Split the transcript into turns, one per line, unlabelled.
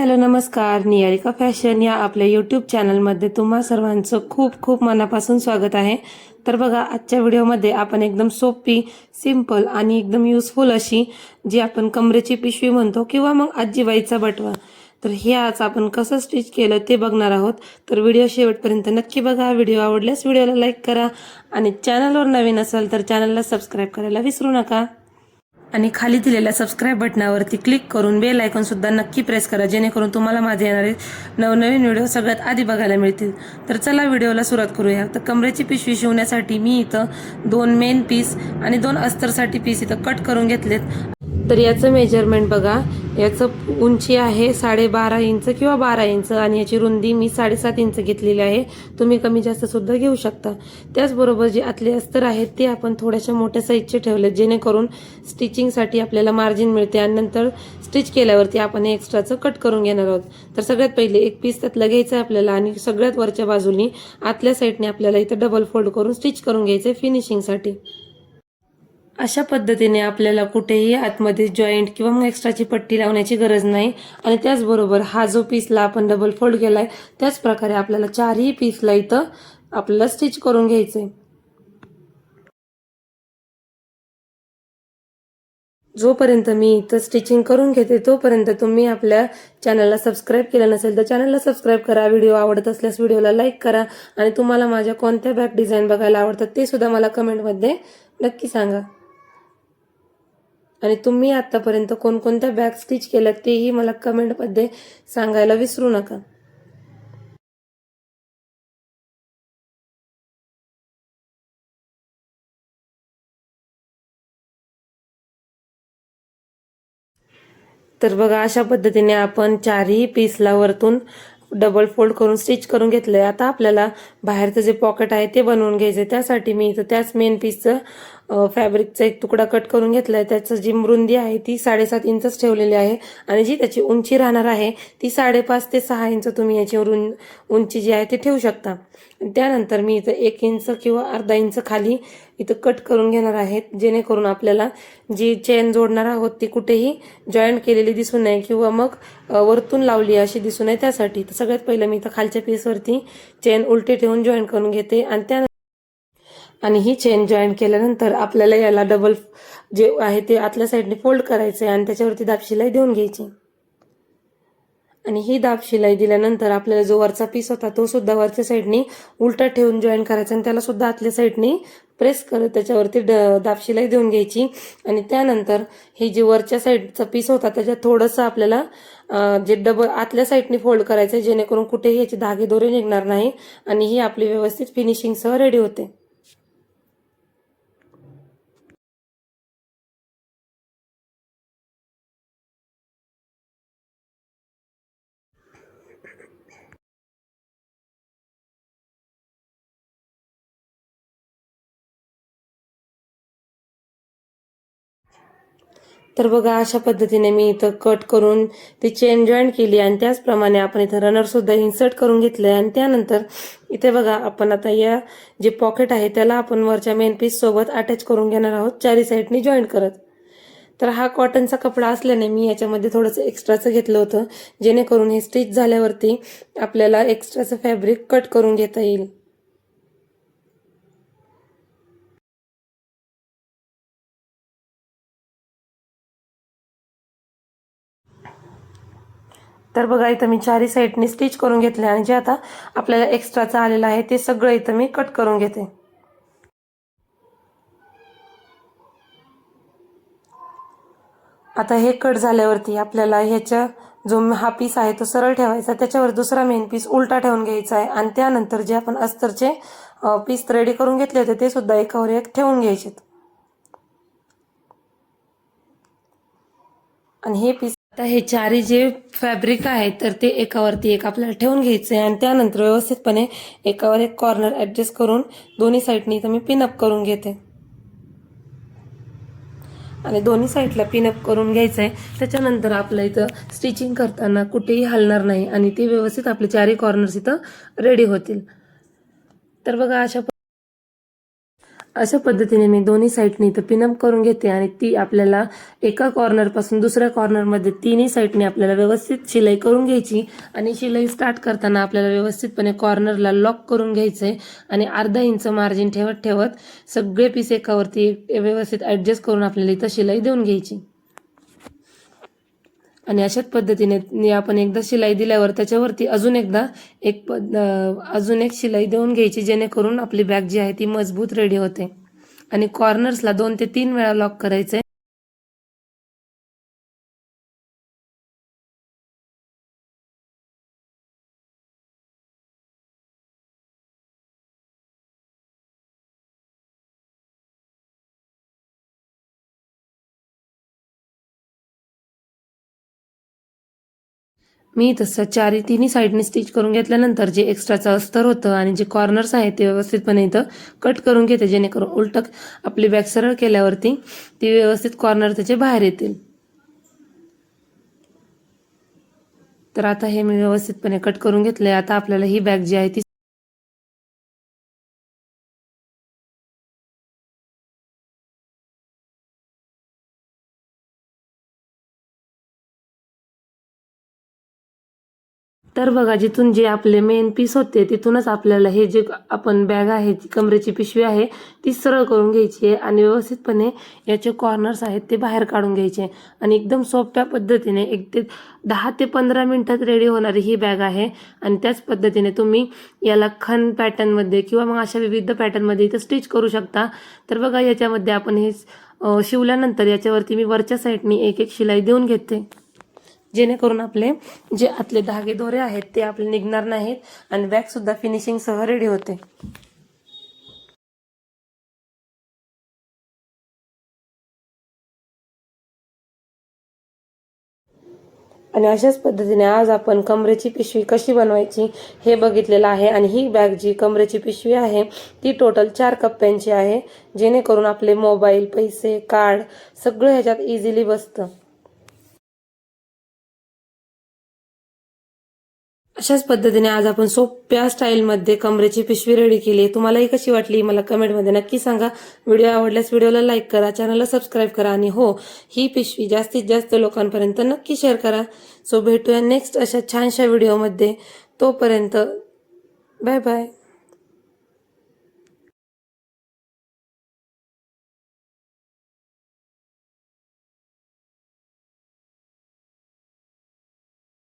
Hello नमस्कार. Niharika fashion या आपल्या यूट्यूब चॅनलमध्ये तुम्हा सर्वांचं खूप खूप मनापासून स्वागत आहे. तर बघा, आजच्या व्हिडिओमध्ये आपण एकदम सोपी, सिंपल आणि एकदम युजफुल अशी जी आपण कमरेची पिशवी म्हणतो किंवा मग आजीबाईचा बटवा, तर हे आज आपण कसं स्टिच केलं ते बघणार आहोत. तर व्हिडिओ शेवटपर्यंत नक्की बघा. व्हिडिओ आवडल्यास व्हिडिओला लाईक करा आणि चॅनलवर नवीन असाल तर चॅनलला सबस्क्राईब करायला विसरू नका. आणि खाली दिलेल्या सबस्क्राईब बटनावरती क्लिक करून बेल आयकॉन सुद्धा नक्की प्रेस करा, जेणेकरून तुम्हाला माझे येणारे नवनवीन व्हिडिओ सगळ्यात आधी बघायला मिळतील. तर चला व्हिडिओला सुरुवात करूया. तर कमरेची पिशवी शिवण्यासाठी मी इथं 2 मेन पीस आणि 2 अस्तरसाठी पीस इथं कट करून घेतलेत. तर याचं मेजरमेंट बघा, याचं उंची आहे 12.5 इंच किंवा 12 इंच आणि याची रुंदी मी 7.5 इंच घेतलेली आहे. तुम्ही कमी जास्त सुद्धा घेऊ शकता. त्याचबरोबर जे आतले अस्तर आहेत ते आपण थोड्याशा मोठ्या साईजचे ठेवले, जेणेकरून स्टिचिंगसाठी आपल्याला मार्जिन मिळते आणि नंतर स्टिच केल्यावरती आपण हे एक्स्ट्राचं कट करून घेणार आहोत. तर सगळ्यात पहिले एक पीस त्यातलं घ्यायचं आहे आपल्याला आणि सगळ्यात वरच्या बाजूनी आतल्या साईडने आपल्याला इथं डबल फोल्ड करून स्टिच करून घ्यायचं आहे फिनिशिंगसाठी. अशा पद्धतीने आपल्याला कुठेही आतमध्ये जॉईंट किंवा मग एक्स्ट्राची पट्टी लावण्याची गरज नाही. आणि त्याचबरोबर हा जो पीसला आपण डबल फोल्ड केलाय त्याच प्रकारे आपल्याला चारही पीसला इथं आपल्याला स्टिच करून घ्यायचंय. जोपर्यंत मी इथं स्टिचिंग करून घेते तोपर्यंत तुम्ही आपल्या चॅनलला सबस्क्राईब केलं नसेल तर चॅनलला सबस्क्राईब करा. व्हिडिओ आवडत असल्यास व्हिडिओला लाईक करा आणि तुम्हाला माझ्या कोणत्या बॅक डिझाईन बघायला आवडतात ते सुद्धा मला कमेंटमध्ये नक्की सांगा. आणि तुम्ही आतापर्यंत कोणकोणत्या बॅग स्टिच केल्यात तेही मला कमेंटमध्ये सांगायला विसरू नका. तर बघा, अशा पद्धतीने आपण चारही पीसला वरतून डबल फोल्ड करून स्टिच करून घेतलंय. आता आपल्याला बाहेरचं जे पॉकेट आहे ते बनवून घ्यायचंय. त्यासाठी मी इथं त्याच मेन पीसचं फॅब्रिकचा एक तुकडा कट करून घेतलाय. त्याचं जी रुंदी आहे ती 7.5 इंचच ठेवलेली आहे आणि जी त्याची उंची राहणार आहे ती 5.5 ते 6 इंच तुम्ही याची उंची जी आहे ती ठेवू शकता. त्यानंतर मी इथं 1 इंच किंवा अर्धा इंच खाली इथं कट करून घेणार आहेत, जेणेकरून आपल्याला जी चेन जोडणार आहोत ती कुठेही जॉईंट केलेली दिसू नये किंवा मग वरतून लावली अशी दिसू नये. त्यासाठी तर सगळ्यात पहिलं मी इथं खालच्या पीसवरती चेन उलटी ठेवून जॉईंट करून घेते आणि ही चेन जॉईन केल्यानंतर आपल्याला याला डबल जे आहे ते आतल्या साईडने फोल्ड करायचे आणि त्याच्यावरती दाब शिलाई देऊन घ्यायची. आणि ही दाब शिलाई दिल्यानंतर आपल्याला जो वरचा पीस होता तो सुद्धा वरच्या साईडनी उलटा ठेवून जॉईन करायचा आणि त्याला सुद्धा आतल्या साईडनी प्रेस करत त्याच्यावरती दाब शिलाई देऊन घ्यायची. आणि त्यानंतर हे जे वरच्या साईडचा पीस होता त्याच्यात थोडंसं आपल्याला जे डबल आतल्या साईडनी फोल्ड करायचं, जेणेकरून कुठेही याचे धागे दोरे निघणार नाही आणि ही आपली व्यवस्थित फिनिशिंगसह रेडी होते. तर बघा, अशा पद्धतीने मी इथं कट करून ती चेन जॉईन केली आणि त्याचप्रमाणे आपण इथं रनर सुद्धा इन्सर्ट करून घेतलंय. आणि त्यानंतर इथे बघा, आपण आता या जे पॉकेट आहे त्याला आपण वरच्या मेन पीस सोबत अटॅच करून घेणार आहोत चारी साईडनी जॉईन करत. तर हा कॉटनचा कपडा असल्याने मी याच्यामध्ये थोडंसं एक्स्ट्राचं घेतलं होतं, जेणेकरून हे स्टिच झाल्यावरती आपल्याला एक्स्ट्राचं फॅब्रिक कट करून घेता येईल. तर बघा, इथं मी चारी साईडनी स्टिच करून घेतले आणि जे आता आपल्याला एक्स्ट्राचं आलेलं आहे ते सगळं इथं मी कट करून घेते. आता हे कट झाल्यावरती आपल्याला ह्याच्या जो हा पीस आहे तो सरळ ठेवायचा, त्याच्यावर दुसरा मेन पीस उलटा ठेवून घ्यायचा आहे आणि त्यानंतर जे आपण अस्तरचे पीस रेडी करून घेतले होते ते सुद्धा एकावर एक ठेवून घ्यायचे. आणि हे पीस आता हे चारी जे फॅब्रिक आहे तर ते एकावरती एक आपल्याला ठेवून घ्यायचे आणि त्यानंतर व्यवस्थितपणे एकावर एक कॉर्नर ऍडजस्ट करून दोन्ही साईडनी इथं मी पिनअप करून घेते. आणि दोन्ही साईडला पिनअप करून घ्यायचं आहे. त्याच्यानंतर आपलं इथं स्टिचिंग करताना कुठेही हलणार नाही आणि ते व्यवस्थित आपले चारही कॉर्नर्स इथं रेडी होतील. तर बघा, अशा पद्धतीने मी दोन्ही साईडनी इथं पिनअप करून घेते आणि ती आपल्याला एका कॉर्नर पासून दुसऱ्या कॉर्नरमध्ये तिन्ही साईडने आपल्याला व्यवस्थित शिलाई करून घ्यायची आणि शिलाई स्टार्ट करताना आपल्याला व्यवस्थितपणे कॉर्नरला लॉक करून घ्यायचंय आणि अर्धा इंच मार्जिन ठेवत ठेवत सगळे पीस एकावरती व्यवस्थित ॲडजस्ट करून आपल्याला इथं शिलाई देऊन घ्यायची. आणि अशाच पद्धतीने आपण एकदा शिलाई दिल्यावर त्याच्यावरती अजून एक शिलाई देऊन घ्यायची, जेणेकरून आपली बॅग जी आहे ती मजबूत रेडी होते. आणि कॉर्नर्सला 2 ते 3 वेळा लॉक करायचे. मी तसं तिन्ही साईडने स्टिच करून घेतल्यानंतर जे एक्स्ट्राचं अस्तर होतं आणि जे कॉर्नर्स आहेत ते व्यवस्थितपणे इथं कट करून घेते, जेणेकरून उलट आपली बॅग सरळ केल्यावरती ती व्यवस्थित कॉर्नर त्याचे बाहेर येतील. तर आता हे मी व्यवस्थितपणे कट करून घेतले. आता आपल्याला ही बॅग जी आहे ती तर बघा, जिथून जे आपले मेन पीस होते तिथूनच आपल्याला हे जे आपण बॅग आहे, ती कमरेची पिशवी आहे ती सरळ करून घ्यायची आहे आणि व्यवस्थितपणे याचे कॉर्नर्स आहेत ते बाहेर काढून घ्यायचे आणि एकदम सोप्या पद्धतीने 10 ते 15 मिनिटात रेडी होणारी ही बॅग आहे. आणि त्याच पद्धतीने तुम्ही याला खण पॅटर्नमध्ये किंवा मग अशा विविध पॅटर्नमध्ये इथं स्टिच करू शकता. तर बघा, याच्यामध्ये आपण हे शिवल्यानंतर याच्यावरती मी वरच्या साईडनी एक शिलाई देऊन घेते, जेणेकरून आपले जे आतले धागे दोरे आहेत ते आपले निघणार नाहीत आणि बॅग सुद्धा फिनिशिंग सह रेडी होते. आणि अशाच पद्धतीने आज आपण कमरेची पिशवी कशी बनवायची हे बघितलेलं आहे. आणि ही बॅग जी कमरेची पिशवी आहे ती टोटल 4 कप्प्यांची आहे, जेणेकरून आपले मोबाईल, पैसे, कार्ड सगळं ह्याच्यात इझिली बसतं. अशाच पद्धतीने आज आपण सोप्या स्टाईलमध्ये कमरेची पिशवी रेडी केली आहे. तुम्हाला ही कशी वाटली मला कमेंटमध्ये नक्की सांगा. व्हिडिओ आवडल्यास व्हिडिओला लाईक करा, चॅनलला सबस्क्राईब करा आणि हो, ही पिशवी जास्तीत जास्त लोकांपर्यंत नक्की शेअर करा. सो भेटूया नेक्स्ट अशा छानशा व्हिडिओमध्ये. तोपर्यंत बाय बाय.